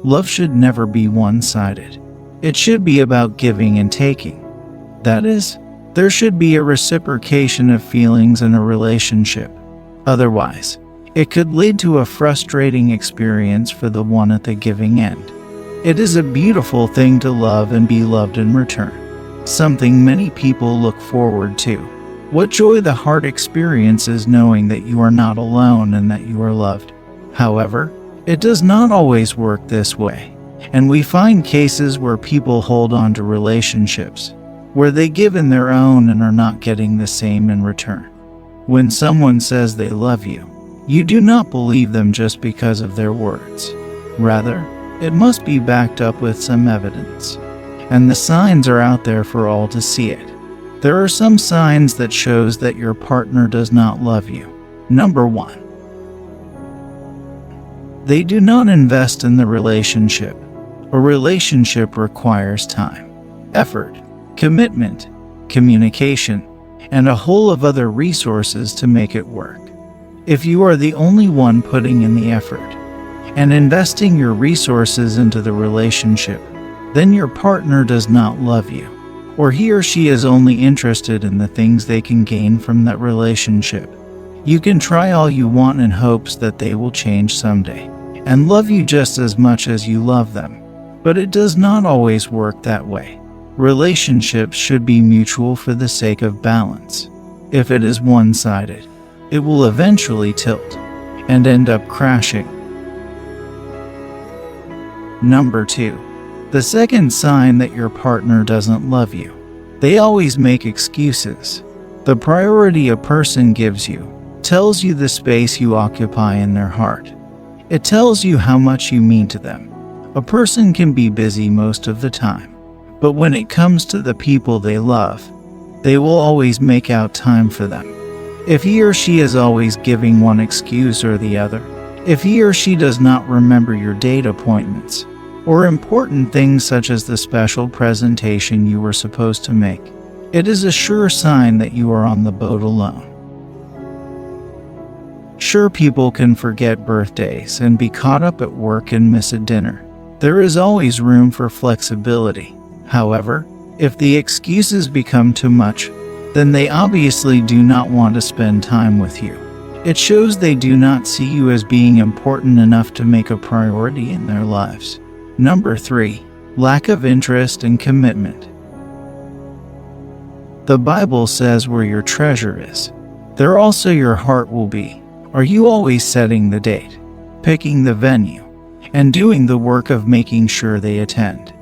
Love should never be one-sided. It should be about giving and taking. That is, there should be a reciprocation of feelings in a relationship. Otherwise, it could lead to a frustrating experience for the one at the giving end. It is a beautiful thing to love and be loved in return, something many people look forward to. What joy the heart experiences knowing that you are not alone and that you are loved. However, it does not always work this way, and we find cases where people hold on to relationships where they give in their own and are not getting the same in return. When someone says they love you, you do not believe them just because of their words. Rather, it must be backed up with some evidence, and the signs are out there for all to see it. There are some signs that shows that your partner does not love you. Number 1. They do not invest in the relationship. A relationship requires time, effort, commitment, communication, and a whole of other resources to make it work. If you are the only one putting in the effort and investing your resources into the relationship, then your partner does not love you, or he or she is only interested in the things they can gain from that relationship. You can try all you want in hopes that they will change someday and love you just as much as you love them, but it does not always work that way. Relationships should be mutual for the sake of balance. If it is one-sided, it will eventually tilt and end up crashing. Number 2. The second sign that your partner doesn't love you. They always make excuses. The priority a person gives you tells you the space you occupy in their heart. It tells you how much you mean to them. A person can be busy most of the time, but when it comes to the people they love, they will always make out time for them. If he or she is always giving one excuse or the other, if he or she does not remember your date appointments, or important things such as the special presentation you were supposed to make, it is a sure sign that you are on the boat alone. Sure, people can forget birthdays and be caught up at work and miss a dinner. There is always room for flexibility. However, if the excuses become too much, then they obviously do not want to spend time with you. It shows they do not see you as being important enough to make a priority in their lives. Number 3. Lack of interest and commitment. The Bible says where your treasure is, there also your heart will be. Are you always setting the date, picking the venue, and doing the work of making sure they attend?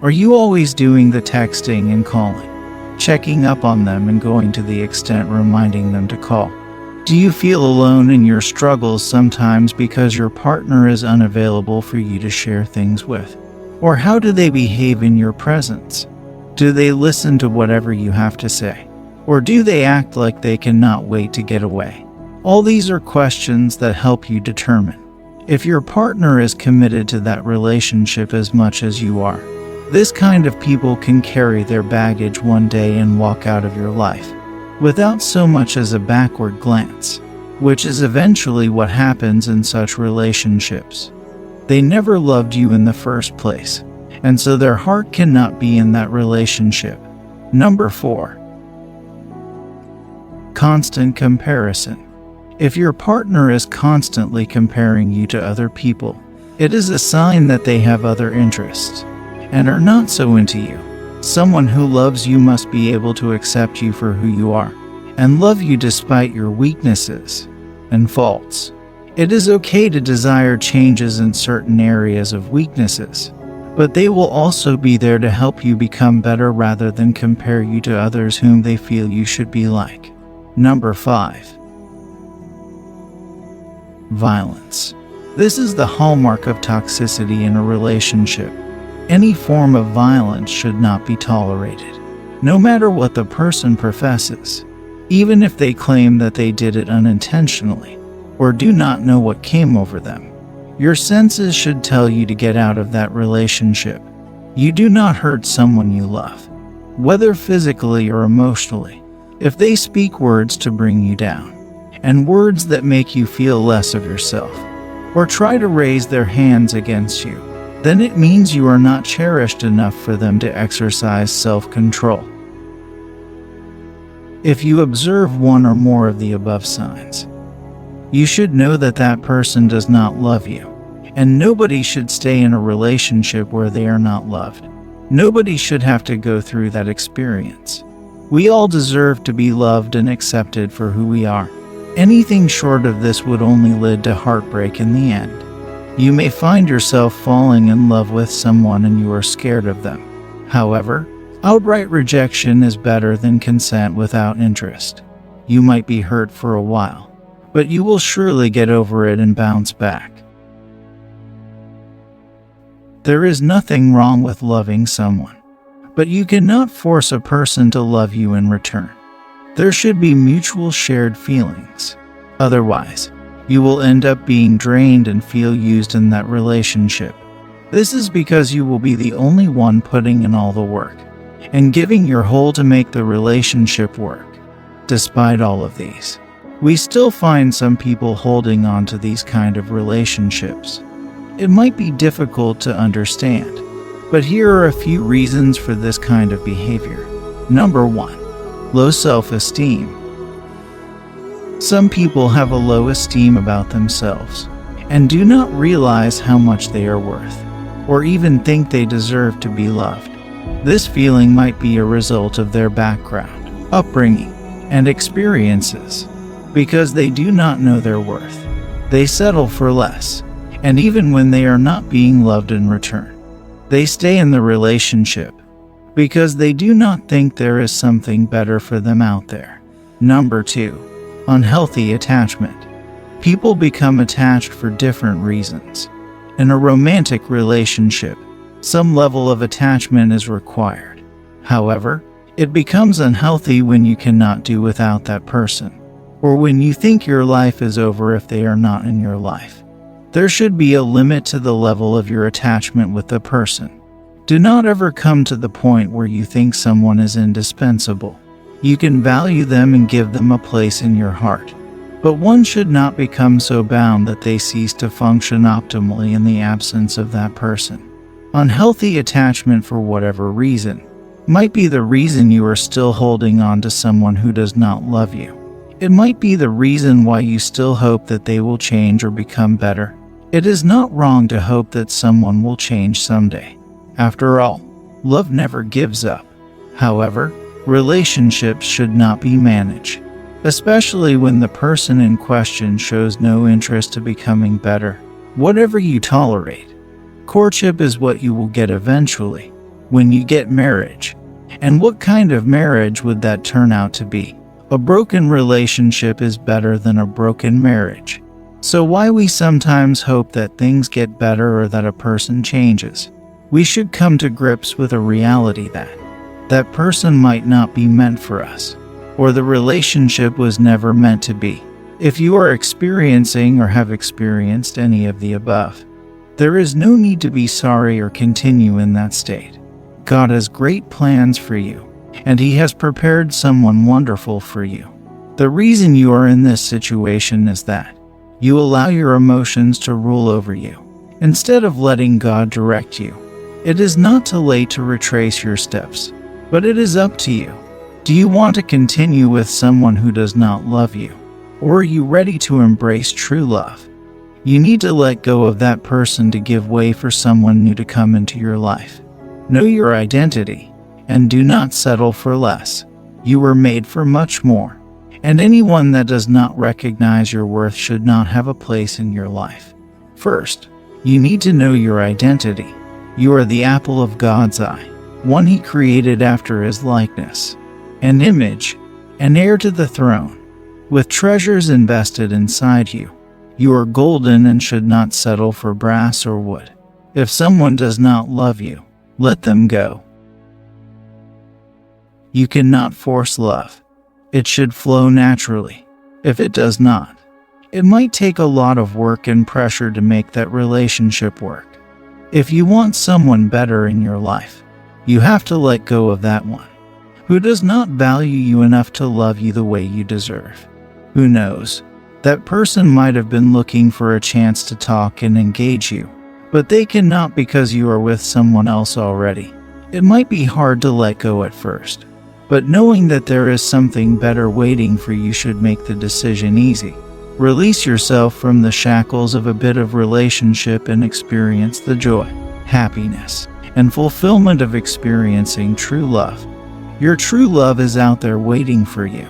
Are you always doing the texting and calling, checking up on them and going to the extent reminding them to call? Do you feel alone in your struggles sometimes because your partner is unavailable for you to share things with? Or how do they behave in your presence? Do they listen to whatever you have to say? Or do they act like they cannot wait to get away? All these are questions that help you determine if your partner is committed to that relationship as much as you are. This kind of people can carry their baggage one day and walk out of your life without so much as a backward glance, which is eventually what happens in such relationships. They never loved you in the first place, and so their heart cannot be in that relationship. Number 4. Constant comparison. If your partner is constantly comparing you to other people, it is a sign that they have other interests and are not so into you. Someone who loves you must be able to accept you for who you are and love you despite your weaknesses and faults. It is okay to desire changes in certain areas of weaknesses, but they will also be there to help you become better rather than compare you to others whom they feel you should be like. Number 5. Violence. This is the hallmark of toxicity in a relationship. Any form of violence should not be tolerated, no matter what the person professes, even if they claim that they did it unintentionally or do not know what came over them. Your senses should tell you to get out of that relationship. You do not hurt someone you love, whether physically or emotionally, if they speak words to bring you down, and words that make you feel less of yourself, or try to raise their hands against you. then it means you are not cherished enough for them to exercise self-control. If you observe one or more of the above signs, you should know that that person does not love you, and nobody should stay in a relationship where they are not loved. Nobody should have to go through that experience. We all deserve to be loved and accepted for who we are. Anything short of this would only lead to heartbreak in the end. You may find yourself falling in love with someone and you are scared of them. However, outright rejection is better than consent without interest. You might be hurt for a while, but you will surely get over it and bounce back. There is nothing wrong with loving someone, but you cannot force a person to love you in return. There should be mutual shared feelings. Otherwise, you will end up being drained and feel used in that relationship. This is because you will be the only one putting in all the work and giving your whole to make the relationship work. Despite all of these, we still find some people holding on to these kind of relationships. It might be difficult to understand, but here are a few reasons for this kind of behavior. Number 1. Low self-esteem. Some people have a low esteem about themselves and do not realize how much they are worth, or even think they deserve to be loved. This feeling might be a result of their background, upbringing, and experiences. Because they do not know their worth, they settle for less, and even when they are not being loved in return, they stay in the relationship because they do not think there is something better for them out there. Number 2. Unhealthy attachment. People become attached for different reasons. In a romantic relationship, some level of attachment is required. However, it becomes unhealthy when you cannot do without that person, or when you think your life is over if they are not in your life. There should be a limit to the level of your attachment with the person. Do not ever come to the point where you think someone is indispensable. You can value them and give them a place in your heart, but one should not become so bound that they cease to function optimally in the absence of that person. Unhealthy attachment, for whatever reason, might be the reason you are still holding on to someone who does not love you. It might be the reason why you still hope that they will change or become better. It is not wrong to hope that someone will change someday. After all, love never gives up. However, relationships should not be managed, especially when the person in question shows no interest to becoming better. Whatever you tolerate, courtship is what you will get eventually when you get marriage. And what kind of marriage would that turn out to be? A broken relationship is better than a broken marriage. So why we sometimes hope that things get better or that a person changes? We should come to grips with a reality that that person might not be meant for us, or the relationship was never meant to be. If you are experiencing or have experienced any of the above, there is no need to be sorry or continue in that state. God has great plans for you, and He has prepared someone wonderful for you. The reason you are in this situation is that you allow your emotions to rule over you, instead of letting God direct you. It is not too late to retrace your steps, but it is up to you. Do you want to continue with someone who does not love you, or are you ready to embrace true love? You need to let go of that person to give way for someone new to come into your life. Know your identity, and do not settle for less. You were made for much more, and anyone that does not recognize your worth should not have a place in your life. First, you need to know your identity. You are the apple of God's eye, one He created after His likeness, an image, an heir to the throne, with treasures invested inside you. You are golden and should not settle for brass or wood. If someone does not love you, let them go. You cannot force love. It should flow naturally. If it does not, it might take a lot of work and pressure to make that relationship work. If you want someone better in your life, you have to let go of that one who does not value you enough to love you the way you deserve. Who knows? That person might have been looking for a chance to talk and engage you, but they cannot because you are with someone else already. It might be hard to let go at first, but knowing that there is something better waiting for you should make the decision easy. Release yourself from the shackles of a bit of relationship and experience the joy, happiness, and fulfillment of experiencing true love. Your true love is out there waiting for you.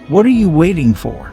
What are you waiting for?